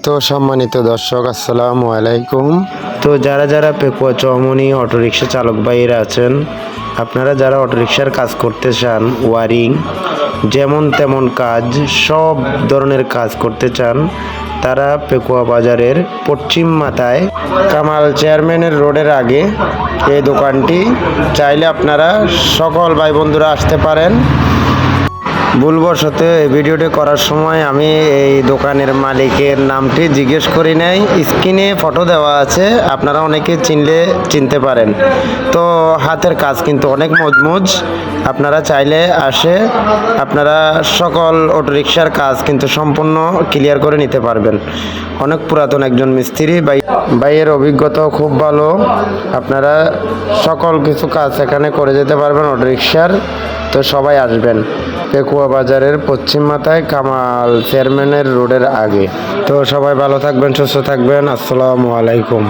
তো সম্মানিত দর্শক, আসসালামু আলাইকুম। তো যারা যারা পেকুয়া চৌমনি অটোরিকশা চালক ভাইয়েরা আছেন, আপনারা যারা অটোরিকশার কাজ করতে চান, ওয়ারিং যেমন তেমন কাজ, সব ধরনের কাজ করতে চান, তারা পেকুয়া বাজারের পশ্চিম মাথায় কামাল চেয়ারম্যানের রোডের আগে এই দোকানটি, চাইলে আপনারা সকল ভাই বন্ধুরা আসতে পারেন। ভুলবশত এই ভিডিওটি করার সময় আমি এই দোকানের মালিকের নামটি জিজ্ঞেস করি নাই। স্ক্রিনে ফটো দেওয়া আছে, আপনারা অনেকে চিনতে পারেন। তো হাতের কাজ কিন্তু অনেক মজবুত, আপনারা চাইলে আপনারা সকল অটোরিকশার কাজ কিন্তু সম্পূর্ণ ক্লিয়ার করে নিতে পারবেন। অনেক পুরাতন একজন মিস্ত্রি ভাইয়ের অভিজ্ঞতাও খুব ভালো। আপনারা সকল কিছু কাজ এখানে করে যেতে পারবেন অটোরিকশার। তো সবাই আসবেন পেকুয়া বাজারের পশ্চিম মাথায় কামাল চেয়ারম্যানের রোডের আগে। তো সবাই ভালো থাকবেন, সুস্থ থাকবেন। আসসালামু আলাইকুম।